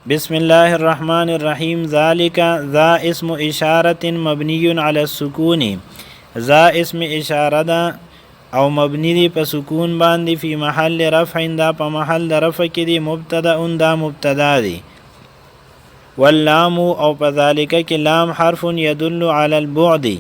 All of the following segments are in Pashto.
بسم الله الرحمن الرحیم ذالک ذا اسم اشارة مبنی علی السکون. ذا اسم اشاره ده او مبنی دی په سکون باندې فی محل رفع دا په محل د رفع کې دی مبتدا دا مبتدا دی. واللام او په ذالک کې لام حرف يدل علی البعد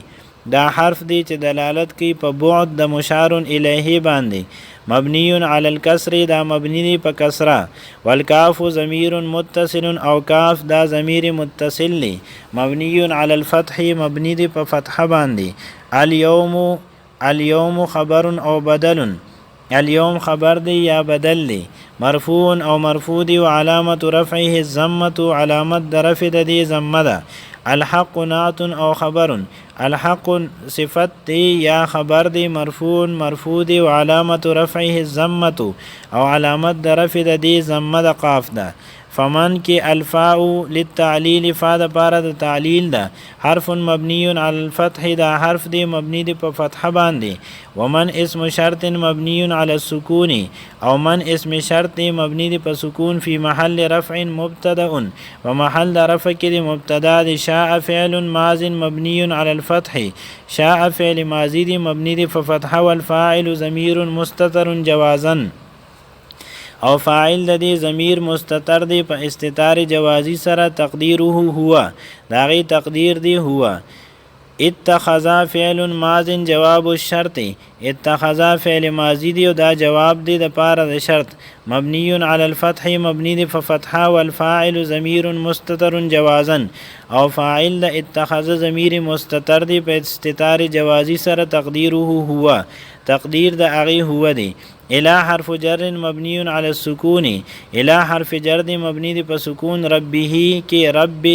دا حرف دی چې دلالت کوي په بعد د مشار الیه باندې. مبنی علی الکسر دا مبنی دی په کسره. والکاف ضمیر متصل او کاف دا ضمیر متصل دی مبنی علی الفتح مبنی دی په فتحه باندې. اليوم خبر او بدل اليوم خبر دی یا بدل دی. مرفوع او مرفوع دی وعلامت رفعه الضمه علامت د رفع د دې ضمه ده. الحق نعت او خبر الحق صفت دی یا خبر دی مرفوع مرفوع دی وعلامت رفعه الضمه او علامت د رفع د دې ضمه د قاف ده. فمن کې الفاء للتعلیل فا د پاره د تعلیل ده. حرف مبنی علی الفتح دا حرف دی مبنی دی په فتحه باندې. ومن اسم شرط مبنی علی السکون او من اسم شرط مبنی دی په سکون فی محل رفع مبتدا و محل رفع کې دی مبتدا دی. شاء فعل ماض مبنی علی الفتح شاء فعل ماضی دی مبنی دی په فتحه والفاعل ضمیر مستتر جوازا او فاعل د دې ضمیر مستتر دی په استتار جوازی سره. تقدیره هو داغي تقدیر دی هو. اتخذ فعل ماض جواب الشرط اتخذ فعل ماضی دی او دا جواب دی د پاره د شرط. مبنی علی الفتح مبنی دی په فتحه والفاعل ضمیر مستتر جوازا او فاعل د اتخذ ضمیر مستتر دی په استتار جوازی سره. تقدیره هو تقدیر د اغي هو دی. الى حرف جر مبنی علی السکون الى حرف جر دی مبنی دی په سکون. ربه کې رب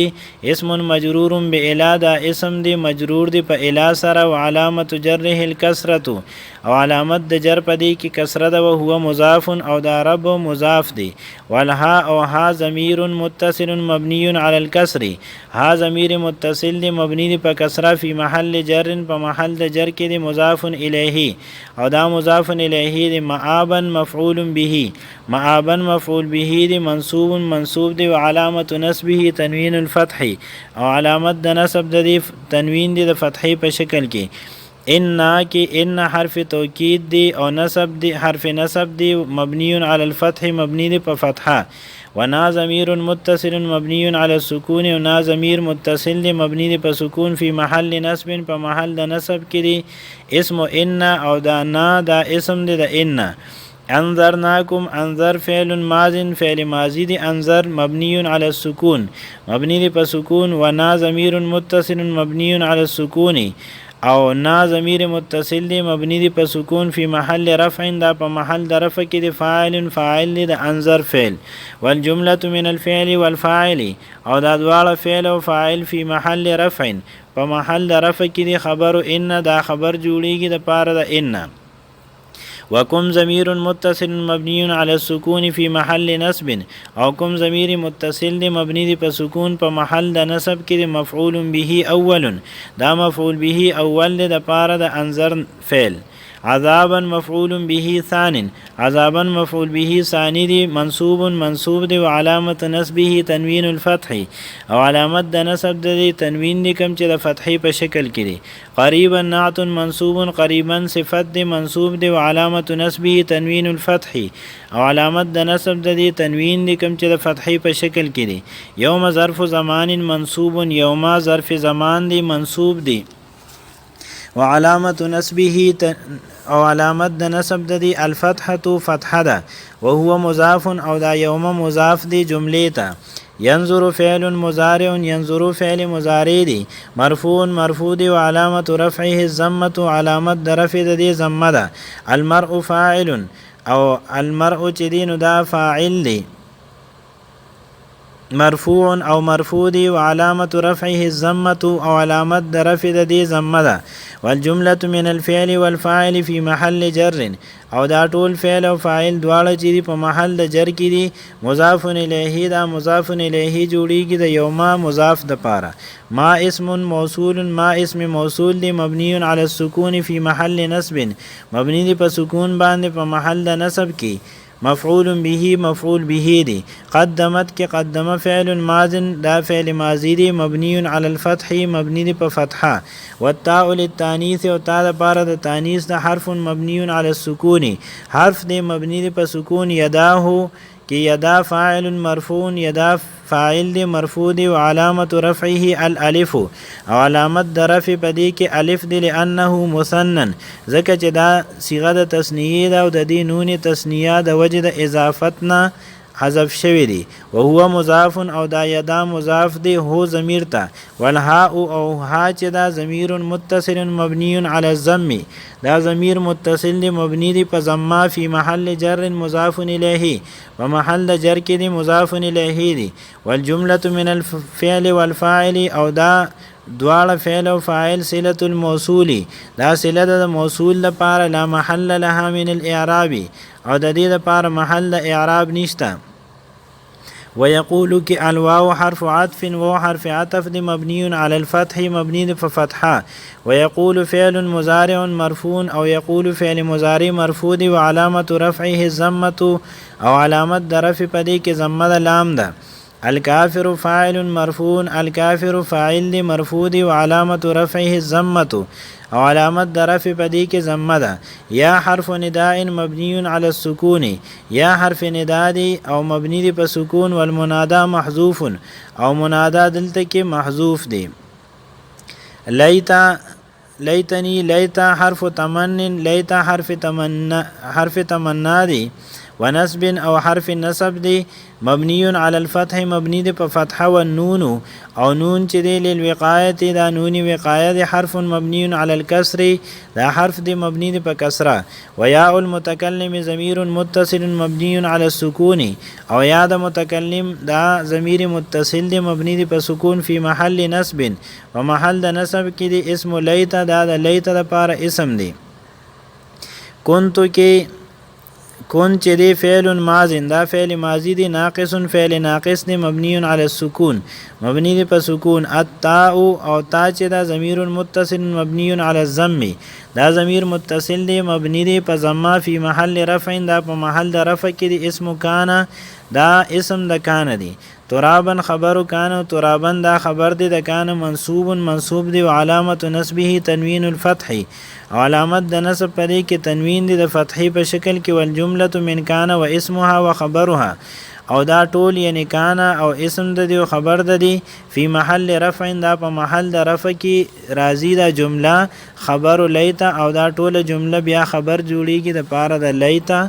اسم مجرور بالى دا اسم دی مجرور دی په الى سره. وعلامت جره الکسره او علامت د جر په دی کې کسره ده. او هو مضاف او دا رب مضاف دی. والها او ها ضمیر متصل مبنی علی الکسر ها ضمیر متصل دی مبنی دی په کسره. فی محل جر په محل د جر کې دی مضاف الیه او دا مضاف الیه دی. معابا مفعول به معابا مفعول به دی منصوب دی. وعلامت نصبه تنوین الفتح او علامت د نصب د دی تنوین دی د فتحې په شکل کې. ان کې ان حرف توکید دی او نصب دی حرف نصب دی مبنی علی الفتح مبنی دی په فتحه. ونا ضمیر متصل مبنی علی السکون او نا ضمیر متصل دی مبنی دی په سکون. فی محل نصب په محل د نصب کې دی. اسم ان او دا نا دا اسم دی د ان. انذرناکم انذر فعل ماض فعل ماضی دی. انذر مبنی علی السکون مبنی دی په سکون. ونا ضمیر متصل مبنی علی السکون او نا ضمیر متصل دی مبنی دی په سکون. فی محل رفع دا په محل د رفع کې دی. فاعل فاعل دی د انذر فعل. والجمله من الفعل والفاعل او دا دواړه فعل او فاعل فی محل رفع په محل د رفع کې دی. خبر ان دا خبر جوړیږي د پاره د ان. وکم ضمیر متصل مبنی علی السکون فی محل نصب او کم ضمیر متصل دی مبنی دی په سکون په محل د نصب کې دی. مفعول به اول دا مفعول به اول دی د پاره د انذر فعل. عذابا مفعول به ثان عذابا مفعول به ثانی دی منصوب دی. وعلامت نصبه تنوین الفتح او علامت د نصب د تنوین دی کم چې د فتحې په شکل کې دی. قریبا نعت منصوب قریبا صفت دی منصوب دی. وعلامت نصبه تنوین الفتح او علامت د نصب د تنوین دی کم چې د فتحې په شکل کې دی. یوم ظرف زمان منصوب یوم ظرف زمان دی منصوب دی. وعلامت نصبه او علامت د نصب د دی الفتحه فتحه ده. وهو مضاف او دا یوم مضاف دی جمله ته. ينظر فعل مضارع ينظر فعل مضارع دی مرفوع مرفوع دی. وعلامت رفعه الضمه علامت د رفع د دی ضمه ده. المرء فاعل او المرء چې دی نو دا فاعل دی مرفوع او مرفوع دی. وعلامت رفعه الضمه او علامت د رفع د دی ضمه ده. والجمله من الفعل والفاعل في محل جر او دا ټول فعل او فاعل دواړه چې په محل د جر کې دي. مضاف الیه دا مضاف الیه جوړیږي د یوما مضاف د پاره. ما اسم موصول ما اسم موصول دی مبنی علی السکون فی محل نصب مبنی دی په سکون باندې په محل د نصب کې. مفعول به مفعول به دی قدمت کې قدم فعل ماض دا فعل ماضی دی مبنی علی الفتح مبنی دی په فتحه والتاء للتانیث او تا د پاره د تانیث د حرف مبنی علی السکون حرف دی مبنی دی په سکون یداه کې یدا فاعل مرفوع یدا فاعل دی مرفوع دی وعلامه رفعه الالف او علامت د رفع پدې کې الف دی لانه مثنن ځکه چې دا صيغه د تثنیه ده او د دې نون تثنیه د وجه د اضافتنا حذف شوی دی وهو مضاف او دا یدا مضاف دی هو ضمیر ته والهاء او ها چې دا ضمیر متصل مبنی علی الضم دا ضمیر متصل دی مبنی دی په ضمه فی محل جر مضاف الیه ومحل جر کې دی مضاف الیه دی والجمله من الفعل والفاعل او دا دواړه فعل او فاعل صله الموصول دا صله د موصول لپاره لا محل لها من الاعراب او د دې لپاره محل د اعراب نشته ويقول کہ الواو حرف عطف و حرف عطف دی مبنی علی الفتح مبنی دی فتحه ويقول فعل مضارع مرفوع او يقول فعل مضارع مرفوع دی وعلامه رفعه الضمه او علامت د رفع پدې کې ضمه د لام ده الكافر فاعل مرفوع الكافر فاعل دی مرفوع دی وعلامه رفعه الضمه او علامت د رفع پدې کې ضمه ده یا حرف نداء مبني على السكون یا حرف نداء دی او مبني دی په سکون والمنادى محذوف او منادى دلته کې محذوف دی لیتا لیتنی لیتا حرف تمن لیتا حرف تمنا دی ونسب او حرف النسب دی مبنی علی الفتح مبنی دی په فتحه والنون او نون چې دی للوقایه دا نون وقایه دی حرف مبنی علی الکسر دا حرف دی مبنی دی په کسره ویاء المتکلم ضمیر متصل مبنی علی السکون او یا د متکلم دا ضمیر متصل دی مبنی دی په سکون فی محل نسب و محل د نسب کې دی اسم لیت دا د لیت لپاره اسم دی کنتو کې کون چې دی فعل ماض دا فعل ماضی دی ناقص فعل ناقص دی مبنی علی السکون مبنی دی په سکون التاء او تا چې دا ضمیر متصل مبنی علی الضم دا ضمیر متصل دی مبنی دی په ضمه فی محل رفع دا په محل د رفع کې دی اسم کان دا اسم د کان دی ترابن خبر کان ترابن دا خبر دی د کان منصوب دی وعلامت نسبه تنوین الفتح او علامت د نسب پدې کې تنوین دی د فتحې په شکل کې والجمله من کان و اسمها وخبرها او دا ټول یعنی کان او اسم د دی او خبر د دی فی محل رفع دا په محل د رفع کې راضی دا جمله خبر لیتا او دا ټول جمله بیا خبر جوړیږي د پاره د لیتا